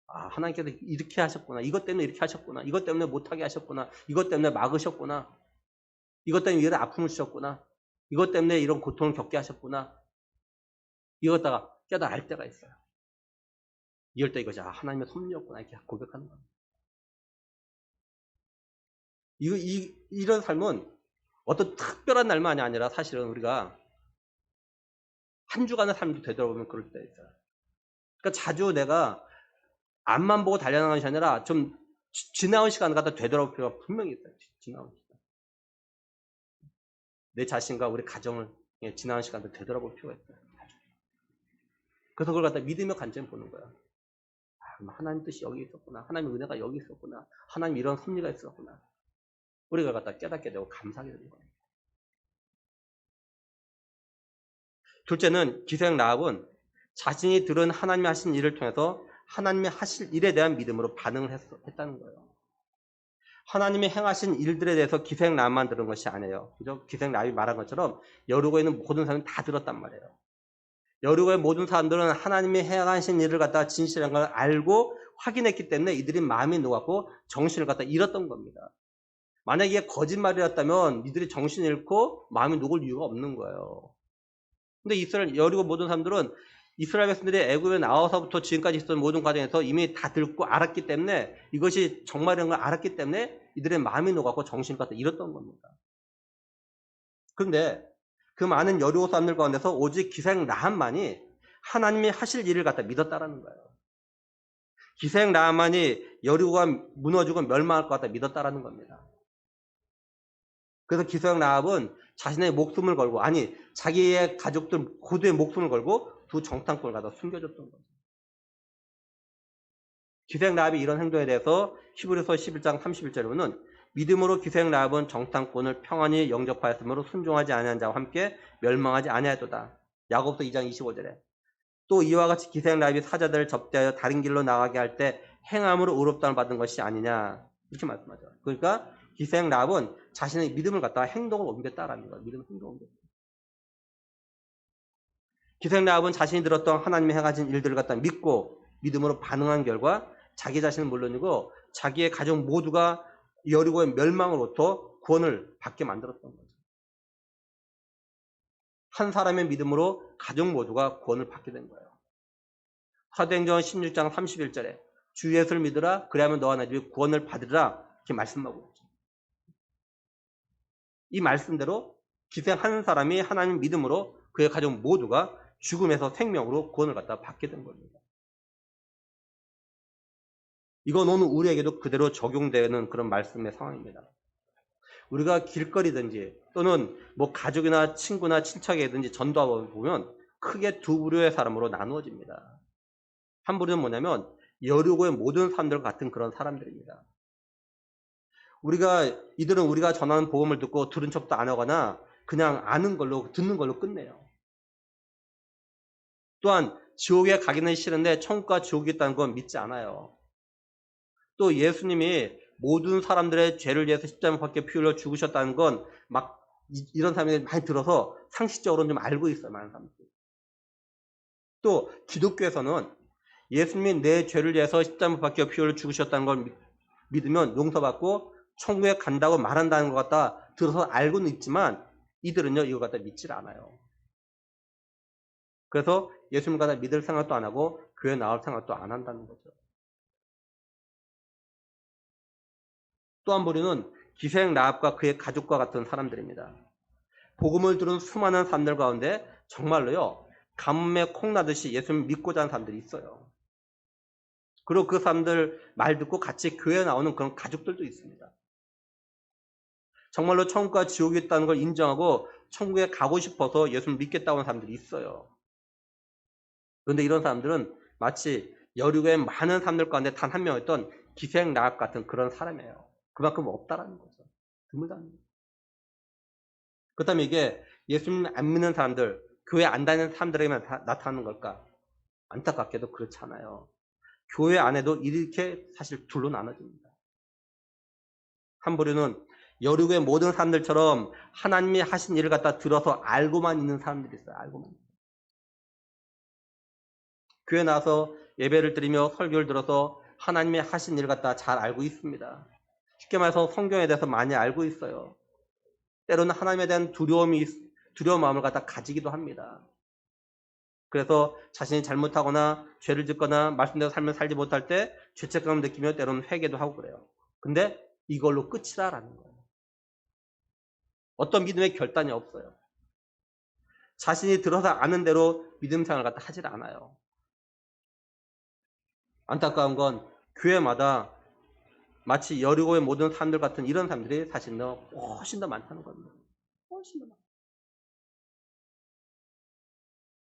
아, 하나님께서 이렇게 하셨구나. 이것 때문에 이렇게 하셨구나. 이것 때문에 못하게 하셨구나. 이것 때문에 막으셨구나. 이것 때문에 이런 아픔을 주셨구나. 이것 때문에 이런 고통을 겪게 하셨구나. 이것다가 깨달아 알 때가 있어요. 이럴 때 이것이 하나님의 섭리였구나. 이렇게 고백하는 겁니다. 이런 삶은 어떤 특별한 날만이 아니라 사실은 우리가 한 주간의 삶도 되돌아보면 그럴 때 있어요. 그러니까 자주 내가 앞만 보고 달려나가는 것이 아니라 좀 지나온 시간을 갖다 되돌아볼 필요가 분명히 있어요. 지나온 시간. 내 자신과 우리 가정을 지나온 시간을 되돌아볼 필요가 있어요. 그래서 그걸 갖다 믿음의 관점에 보는 거야. 하나님 뜻이 여기 있었구나. 하나님의 은혜가 여기 있었구나. 하나님 이런 섭리가 있었구나. 우리가 갖다 깨닫게 되고 감사하게 되는 거예요. 둘째는 기생 라합은 자신이 들은 하나님이 하신 일을 통해서 하나님이 하실 일에 대한 믿음으로 반응을 했다는 거예요. 하나님이 행하신 일들에 대해서 기생 라합만 들은 것이 아니에요. 그죠? 기생 라합이 말한 것처럼 여리고에 있는 모든 사람이 다 들었단 말이에요. 여리고의 모든 사람들은 하나님이 행하신 일을 갖다가 진실한 걸 알고 확인했기 때문에 이들이 마음이 녹았고 정신을 갖다 잃었던 겁니다. 만약에 이게 거짓말이었다면 이들이 정신 잃고 마음이 녹을 이유가 없는 거예요. 근데 이스라엘 여리고 모든 사람들은 이스라엘 백성들이 애굽에 나와서부터 지금까지 있었던 모든 과정에서 이미 다 듣고 알았기 때문에 이것이 정말이라는 걸 알았기 때문에 이들의 마음이 녹았고 정신을 갖다 잃었던 겁니다. 그런데 그 많은 여리고 사람들 가운데서 오직 기생 라합만이 하나님이 하실 일을 갖다 믿었다라는 거예요. 기생 라합만이 여리고가 무너지고 멸망할 것 같다 믿었다라는 겁니다. 그래서 기생 라합은 자신의 목숨을 걸고 자기의 가족들 고두의 목숨을 걸고 두 정탐꾼을 갖다 숨겨줬던 거죠. 기생 라합이 이런 행동에 대해서 히브리서 11장 31절에 보면 믿음으로 기생 라합은 정탐꾼을 평안히 영접하였으므로 순종하지 아니한 자와 함께 멸망하지 아니하였도다. 야고보서 2장 25절에 또 이와 같이 기생 라합이 사자들을 접대하여 다른 길로 나가게 할 때 행함으로 의롭다함을 받은 것이 아니냐 이렇게 말씀하죠. 그러니까 기생 라합은 자신의 믿음을 갖다가 행동을 옮겼다라는 거예요. 믿음을 행동을 옮겼다. 기생 라합은 자신이 들었던 하나님이 행하신 일들을 갖다 믿고 믿음으로 반응한 결과 자기 자신은 물론이고 자기의 가족 모두가 여리고의 멸망으로부터 구원을 받게 만들었던 거죠. 한 사람의 믿음으로 가족 모두가 구원을 받게 된 거예요. 사도행전 16장 31절에 주 예수를 믿으라 그리하면 너와 나 집이 구원을 받으리라 이렇게 말씀하고 있죠. 이 말씀대로 기생 한 사람이 하나님 믿음으로 그의 가족 모두가 죽음에서 생명으로 구원을 갖다 받게 된 겁니다. 이건 오늘 우리에게도 그대로 적용되는 그런 말씀의 상황입니다. 우리가 길거리든지 또는 뭐 가족이나 친구나 친척이든지 전도하고 보면 크게 두 부류의 사람으로 나누어집니다. 한 부류는 뭐냐면 여리고의 모든 사람들 같은 그런 사람들입니다. 이들은 우리가 전하는 복음을 듣고 들은 척도 안 하거나 그냥 아는 걸로 듣는 걸로 끝내요. 또한 지옥에 가기는 싫은데 천국과 지옥이 있다는 건 믿지 않아요. 또 예수님이 모든 사람들의 죄를 위해서 십자가에 밖에 피 흘려 죽으셨다는 건 막 이런 사람들이 많이 들어서 상식적으로는 좀 알고 있어요. 많은 사람들이. 또 기독교에서는 예수님이 내 죄를 위해서 십자가에 밖에 피 흘려 죽으셨다는 걸 믿으면 용서받고 천국에 간다고 말한다는 것 같다 들어서 알고는 있지만 이들은요 이거 갖다 믿질 않아요. 그래서 예수님 갖다 믿을 생각도 안 하고 교회 나올 생각도 안 한다는 거죠. 또 한 부류는 기생 라합과 그의 가족과 같은 사람들입니다. 복음을 들은 수많은 사람들 가운데 정말로요 가뭄에 콩나듯이 예수님 믿고자 하는 사람들이 있어요. 그리고 그 사람들 말 듣고 같이 교회에 나오는 그런 가족들도 있습니다. 정말로 천국과 지옥이 있다는 걸 인정하고 천국에 가고 싶어서 예수님 믿겠다고 하는 사람들이 있어요. 그런데 이런 사람들은 마치 여리고의 많은 사람들 가운데 단 한 명이었던 기생 라합 같은 그런 사람이에요. 그만큼 없다라는 거죠. 드물다는 거죠. 그렇다면 이게 예수님 안 믿는 사람들, 교회 안 다니는 사람들에게만 나타나는 걸까? 안타깝게도 그렇지 않아요. 교회 안에도 이렇게 사실 둘로 나눠집니다. 한 부류는 여리고의 모든 사람들처럼 하나님이 하신 일을 갖다 들어서 알고만 있는 사람들이 있어요. 알고만. 교회 나와서 예배를 드리며 설교를 들어서 하나님이 하신 일을 갖다 잘 알고 있습니다. 쉽게 말해서 성경에 대해서 많이 알고 있어요. 때로는 하나님에 대한 두려운 마음을 갖다 가지기도 합니다. 그래서 자신이 잘못하거나 죄를 짓거나 말씀대로 삶을 살지 못할 때 죄책감을 느끼며 때로는 회개도 하고 그래요. 근데 이걸로 끝이다라는 거예요. 어떤 믿음의 결단이 없어요. 자신이 들어서 아는 대로 믿음 생활을 갖다 하질 않아요. 안타까운 건 교회마다 마치 여리고의 모든 사람들 같은 이런 사람들이 사실은 훨씬 더 많다는 겁니다. 훨씬 더 많아요.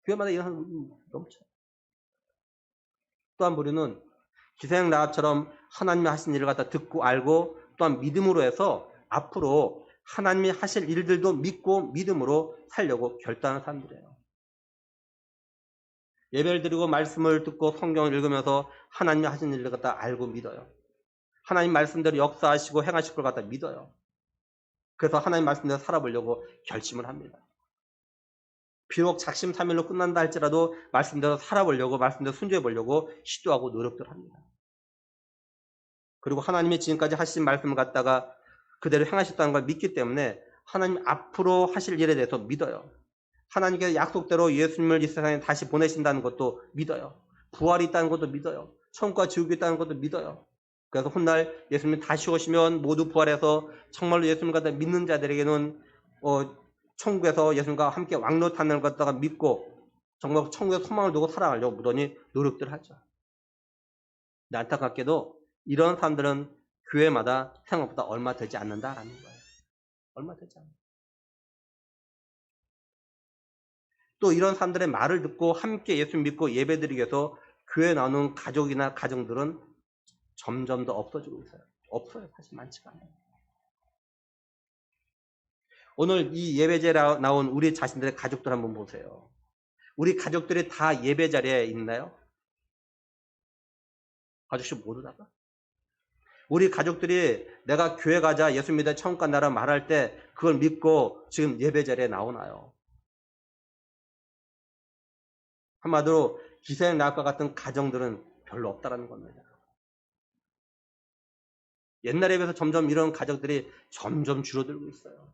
교회마다 이런 사람이 넘쳐요. 또 한 부류는 기생 라합처럼 하나님이 하신 일을 갖다 듣고 알고 또한 믿음으로 해서 앞으로 하나님이 하실 일들도 믿고 믿음으로 살려고 결단한 사람들이에요. 예배를 드리고 말씀을 듣고 성경을 읽으면서 하나님이 하신 일을 갖다 알고 믿어요. 하나님 말씀대로 역사하시고 행하실 걸 갖다 믿어요. 그래서 하나님 말씀대로 살아보려고 결심을 합니다. 비록 작심삼일로 끝난다 할지라도 말씀대로 살아보려고 말씀대로 순종해 보려고 시도하고 노력들 합니다. 그리고 하나님이 지금까지 하신 말씀을 갖다가 그대로 행하셨다는 걸 믿기 때문에 하나님 앞으로 하실 일에 대해서 믿어요. 하나님께서 약속대로 예수님을 이 세상에 다시 보내신다는 것도 믿어요. 부활이 있다는 것도 믿어요. 천국과 지옥이 있다는 것도 믿어요. 그래서 훗날 예수님 다시 오시면 모두 부활해서 정말로 예수님을 갖다 믿는 자들에게는 천국에서 예수님과 함께 왕노타는 걸 갖다가 믿고 정말 천국에 소망을 두고 살아가려고 무던히 노력들 하죠. 근데 안타깝게도 이런 사람들은 교회마다 생각보다 얼마 되지 않는다라는 거예요. 얼마 되지 않아요. 또 이런 사람들의 말을 듣고 함께 예수 믿고 예배드리기 위해서 교회 나오는 가족이나 가정들은 점점 더 없어지고 있어요. 없어요. 사실 많지가 않아요. 오늘 이 예배제에 나온 우리 자신들의 가족들 한번 보세요. 우리 가족들이 다 예배 자리에 있나요? 가족씩 모두 다가? 우리 가족들이 내가 교회 가자 예수 믿어 천국 간다라 말할 때 그걸 믿고 지금 예배 자리에 나오나요? 한마디로 기생 라합과 같은 가정들은 별로 없다라는 겁니다. 옛날에 비해서 점점 이런 가정들이 점점 줄어들고 있어요.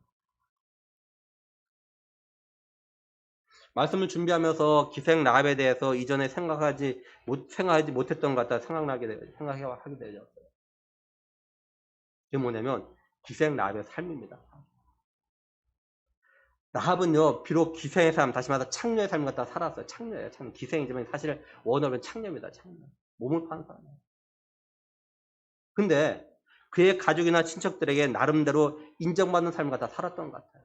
말씀을 준비하면서 기생 라합에 대해서 이전에 생각하지 못했던 것 같다 생각하게 되었어요. 그게 뭐냐면 기생 라합의 삶입니다. 라합은요 비록 기생의 삶, 다시 말해서 창녀의 삶을 갖다 살았어요. 창녀예요. 참 기생이지만 사실 원어는 창녀입니다. 창녀. 몸을 파는 사람이에요. 근데 그의 가족이나 친척들에게 나름대로 인정받는 삶을 갖다 살았던 것 같아요.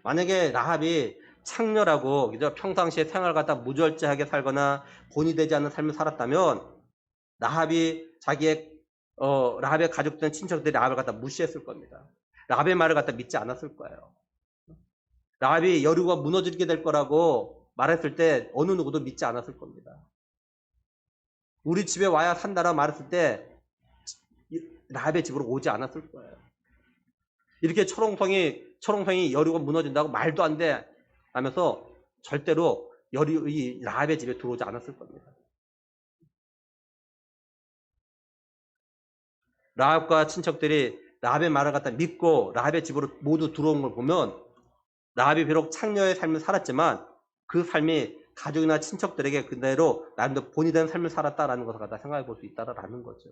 만약에 라합이 창렬하고 그죠? 평상시에 생활을 갖다 무절제하게 살거나 본이 되지 않는 삶을 살았다면 라합이 라합의 가족들 친척들이 라합을 갖다 무시했을 겁니다. 라합의 말을 갖다 믿지 않았을 거예요. 라합이 여리고가 무너지게 될 거라고 말했을 때 어느 누구도 믿지 않았을 겁니다. 우리 집에 와야 산다라고 말했을 때 라합의 집으로 오지 않았을 거예요. 이렇게 초롱성이 여리고가 무너진다고 말도 안 돼 하면서 절대로 라합의 집에 들어오지 않았을 겁니다. 라합과 친척들이 라합의 말을 갖다 믿고 라합의 집으로 모두 들어온 걸 보면 라합이 비록 창녀의 삶을 살았지만 그 삶이 가족이나 친척들에게 그대로 나름대로 본이 된 삶을 살았다라는 것을 갖다 생각해 볼 수 있다라는 거죠.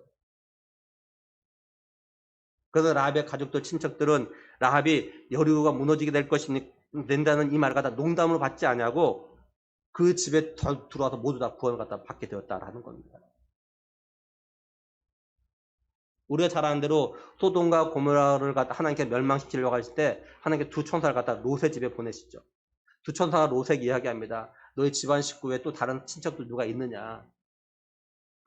그래서 라합의 가족들, 친척들은 라합이 여리고가 무너지게 된다는 이 말을 갖다 농담으로 받지 않냐고 그 집에 들어와서 모두 다 구원을 갖다 받게 되었다라는 겁니다. 우리가 잘 아는 대로 소돔과 고모라를 갖다 하나님께 멸망시키려고 하실 때 하나님께 두 천사를 갖다 롯의 집에 보내시죠. 두 천사가 롯에게 이야기합니다. 너희 집안 식구 외에 또 다른 친척들 누가 있느냐.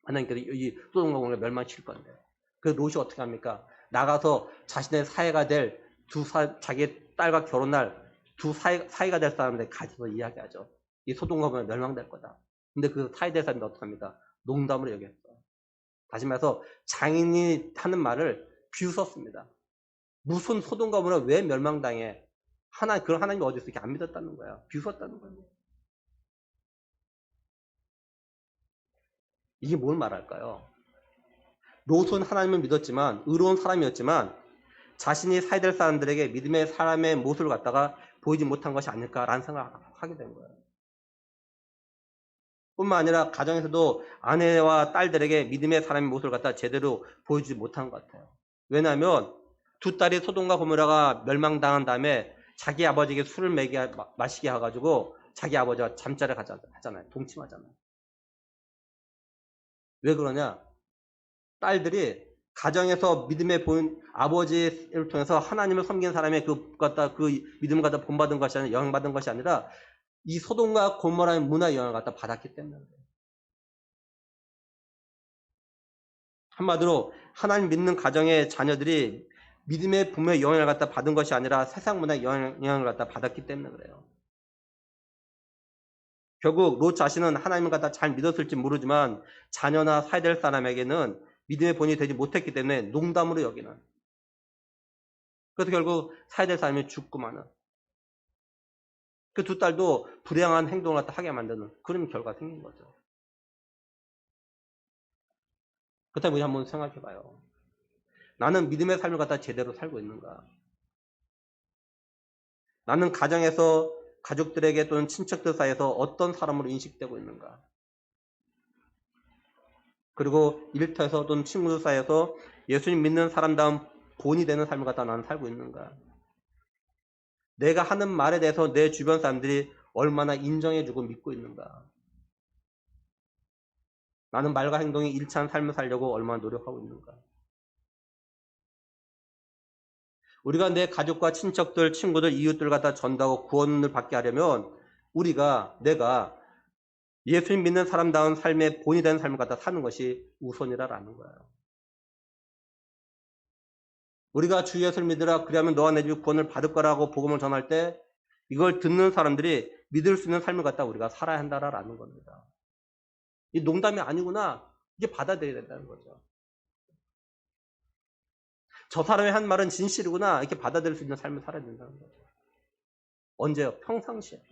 하나님께서 이 소돔과 고모라를 멸망시킬 건데. 그래서 롯이 어떻게 합니까? 나가서 자신의 사이가 될 자기 딸과 결혼할 두 사이가 될 사람들에 가서 이야기하죠. 이 소돔과 고모라 멸망될 거다. 근데 그 사이 될 사람이 어떻게 합니까? 농담으로 여겼어요. 다시 말해서 장인이 하는 말을 비웃었습니다. 무슨 소돔과 고모라 왜 멸망당해? 그런 하나님이 어디 있어? 이렇게 안 믿었다는 거야. 비웃었다는 거예요. 이게 뭘 말할까요? 롯은 하나님을 믿었지만 의로운 사람이었지만 자신이 사이될 사람들에게 믿음의 사람의 모습을 갖다가 보이지 못한 것이 아닐까라는 생각을 하게 된 거예요. 뿐만 아니라 가정에서도 아내와 딸들에게 믿음의 사람의 모습을 갖다 제대로 보여주지 못한 것 같아요. 왜냐하면 두 딸이 소돔과 고모라가 멸망당한 다음에 자기 아버지에게 술을 마시게 해가지고 자기 아버지가 잠자리를 하잖아요. 동침하잖아요. 왜 그러냐? 딸들이 가정에서 믿음의 아버지를 통해서 하나님을 섬기는 사람의 그 믿음을 갖다 본받은 것이 아니라 영향받은 것이 아니라 이 소돔과 고모라의 문화의 영향을 갖다 받았기 때문에 한마디로 하나님 믿는 가정의 자녀들이 믿음의 부모의 영향을 갖다 받은 것이 아니라 세상 문화의 영향을 갖다 받았기 때문에 그래요. 결국 롯 자신은 하나님을 갖다 잘 믿었을지 모르지만 자녀나 사이될 사람에게는 믿음의 본이 되지 못했기 때문에 농담으로 여기는. 그래서 결국 사이될 사람이 죽고 마는. 그 두 딸도 불행한 행동을 갖다 하게 만드는 그런 결과가 생긴 거죠. 그렇다면 우리 한번 생각해 봐요. 나는 믿음의 삶을 갖다 제대로 살고 있는가? 나는 가정에서 가족들에게 또는 친척들 사이에서 어떤 사람으로 인식되고 있는가? 그리고 일터에서 또는 친구들 사이에서 예수님 믿는 사람다운 본이 되는 삶을 갖다 나는 살고 있는가? 내가 하는 말에 대해서 내 주변 사람들이 얼마나 인정해주고 믿고 있는가? 나는 말과 행동이 일치한 삶을 살려고 얼마나 노력하고 있는가? 우리가 내 가족과 친척들, 친구들, 이웃들 갖다 전도하고 구원을 받게 하려면 내가 예수님 믿는 사람다운 삶의 본이 되는 삶을 갖다 사는 것이 우선이라는 거예요. 우리가 주 예수를 믿으라 그리하면 너와 내 집 구원을 받을 거라고 복음을 전할 때 이걸 듣는 사람들이 믿을 수 있는 삶을 갖다 우리가 살아야 한다라는 겁니다. 이 농담이 아니구나. 이게 받아들여야 된다는 거죠. 저 사람이 한 말은 진실이구나. 이렇게 받아들일 수 있는 삶을 살아야 된다는 거죠. 언제요? 평상시에.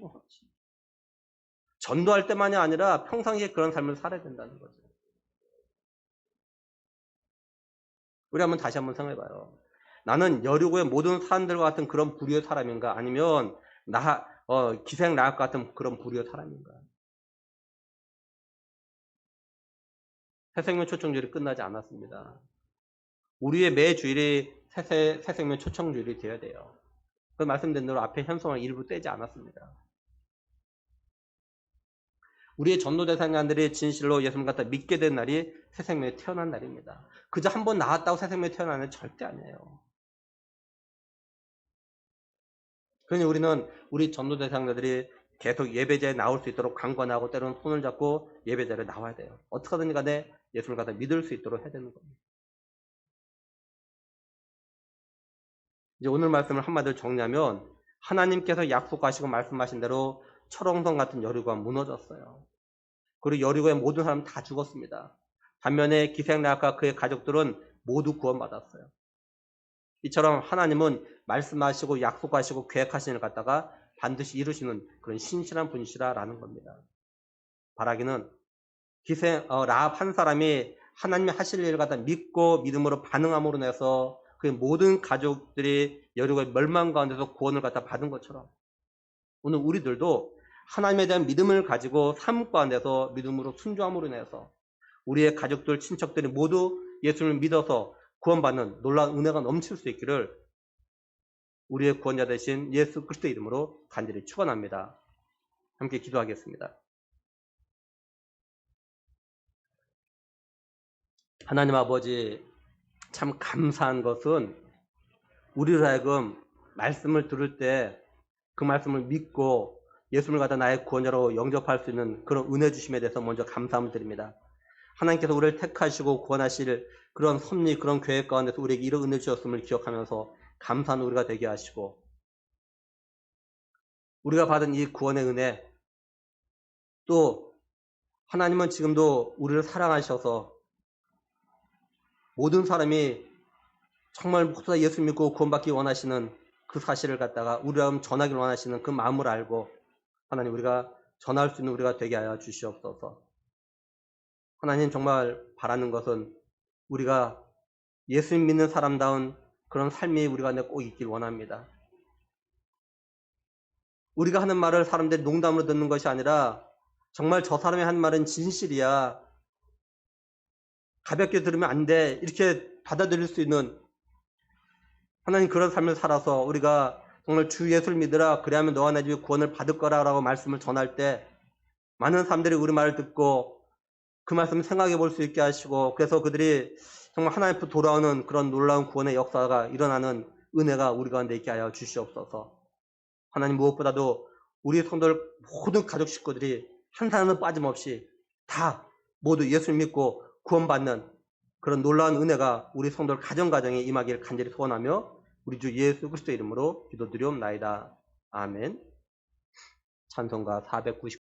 전도할 때만이 아니라 평상시에 그런 삶을 살아야 된다는 거죠. 우리 다시 한번 생각해봐요. 나는 여리고의 모든 사람들과 같은 그런 부류의 사람인가? 아니면 기생 라합 같은 그런 부류의 사람인가? 새생명 초청주일이 끝나지 않았습니다. 우리의 매 주일이 새생명 초청주일이 되어야 돼요. 그 말씀드린 대로 앞에 현성을 일부 떼지 않았습니다. 우리의 전도 대상자들이 진실로 예수님 갖다 믿게 된 날이 새 생명이 태어난 날입니다. 그저 한 번 나왔다고 새 생명이 태어나는 건 절대 아니에요. 그러니 우리는 우리 전도 대상자들이 계속 예배자에 나올 수 있도록 강권하고 때로는 손을 잡고 예배자에 나와야 돼요. 어떻게 하든지 간에 예수를 갖다 믿을 수 있도록 해야 되는 겁니다. 이제 오늘 말씀을 한마디로 정리하면 하나님께서 약속하시고 말씀하신 대로 철옹성 같은 여리고가 무너졌어요. 그리고 여리고의 모든 사람 다 죽었습니다. 반면에 기생나학과 그의 가족들은 모두 구원받았어요. 이처럼 하나님은 말씀하시고 약속하시고 계획하시는 걸 갖다가 반드시 이루시는 그런 신실한 분이시라라는 겁니다. 바라기는 라합 한 사람이 하나님이 하실 일을 갖다 믿고 믿음으로 반응함으로 인해서 그 모든 가족들이 여리고의 멸망 가운데서 구원을 갖다 받은 것처럼 오늘 우리들도 하나님에 대한 믿음을 가지고 삶 가운데서 믿음으로 순종함으로 인해서 우리의 가족들, 친척들이 모두 예수를 믿어서 구원받는 놀라운 은혜가 넘칠 수 있기를 우리의 구원자 되신 예수 그리스도의 이름으로 간절히 축원합니다. 함께 기도하겠습니다. 하나님 아버지, 참 감사한 것은 우리로 하여금 말씀을 들을 때 그 말씀을 믿고 예수를 갖다 나의 구원자로 영접할 수 있는 그런 은혜 주심에 대해서 먼저 감사함을 드립니다. 하나님께서 우리를 택하시고 구원하실 그런 섭리, 그런 계획 가운데서 우리에게 이런 은혜 주셨음을 기억하면서 감사한 우리가 되게 하시고 우리가 받은 이 구원의 은혜 또 하나님은 지금도 우리를 사랑하셔서 모든 사람이 정말 모두 다 예수 믿고 구원받기 원하시는 그 사실을 갖다가 우리가 전하기를 원하시는 그 마음을 알고 하나님 우리가 전할 수 있는 우리가 되게 하여 주시옵소서. 하나님 정말 바라는 것은 우리가 예수 믿는 사람다운 그런 삶이 우리가 꼭 있길 원합니다. 우리가 하는 말을 사람들이 농담으로 듣는 것이 아니라 정말 저 사람이 한 말은 진실이야. 가볍게 들으면 안 돼. 이렇게 받아들일 수 있는 하나님 그런 삶을 살아서 우리가 정말 주 예수를 믿으라 그래야만 너와 내 집이 구원을 받을 거라고 말씀을 전할 때 많은 사람들이 우리 말을 듣고 그 말씀을 생각해 볼 수 있게 하시고 그래서 그들이 정말 하나님 앞으로 돌아오는 그런 놀라운 구원의 역사가 일어나는 은혜가 우리 가운데 있게 하여 주시옵소서. 하나님 무엇보다도 우리 성도들 모든 가족 식구들이 한 사람도 빠짐없이 다 모두 예수를 믿고 구원받는 그런 놀라운 은혜가 우리 성도들 가정가정에 임하기를 간절히 소원하며 우리 주 예수 그리스도의 이름으로 기도드리옵나이다. 아멘. 찬송가 490